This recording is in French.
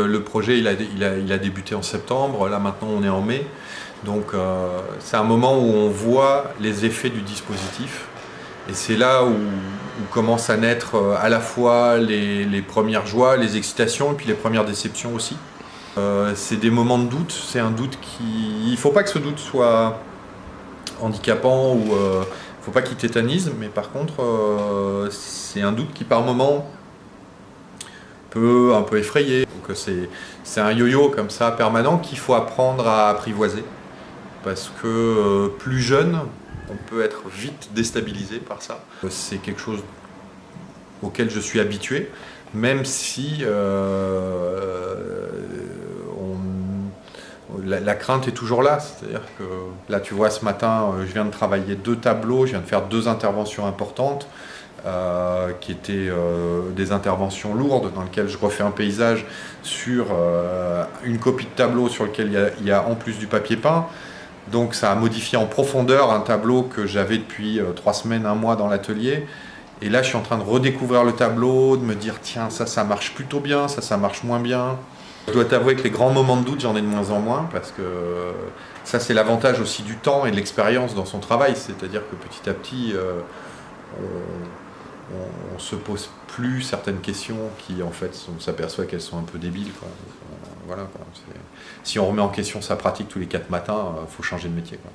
Le projet il a débuté en septembre, là maintenant on est en mai, donc c'est un moment où on voit les effets du dispositif et c'est là où commencent à naître à la fois les premières joies, les excitations et puis les premières déceptions aussi. C'est des moments de doute, c'est un doute il ne faut pas que ce doute soit handicapant ou il ne faut pas qu'il tétanise, mais par contre c'est un doute qui par moment peut un peu effrayer. Donc c'est un yo-yo comme ça permanent qu'il faut apprendre à apprivoiser parce que plus jeune, on peut être vite déstabilisé par ça. C'est quelque chose auquel je suis habitué, même si la crainte est toujours là. C'est-à-dire que là, tu vois, ce matin, je viens de travailler 2 tableaux, je viens de faire 2 interventions importantes. Qui étaient des interventions lourdes dans lesquelles je refais un paysage sur une copie de tableau sur lequel il y a en plus du papier peint. Donc ça a modifié en profondeur un tableau que j'avais depuis 3 semaines, 1 mois dans l'atelier. Et là je suis en train de redécouvrir le tableau, de me dire tiens ça marche plutôt bien, ça marche moins bien. Je dois t'avouer que les grands moments de doute j'en ai de moins en moins parce que ça c'est l'avantage aussi du temps et de l'expérience dans son travail. C'est-à-dire que petit à petit on se pose plus certaines questions qui en fait on s'aperçoit qu'elles sont un peu débiles quoi. Voilà, quoi. Si on remet en question sa pratique tous les 4 matins, faut changer de métier quoi.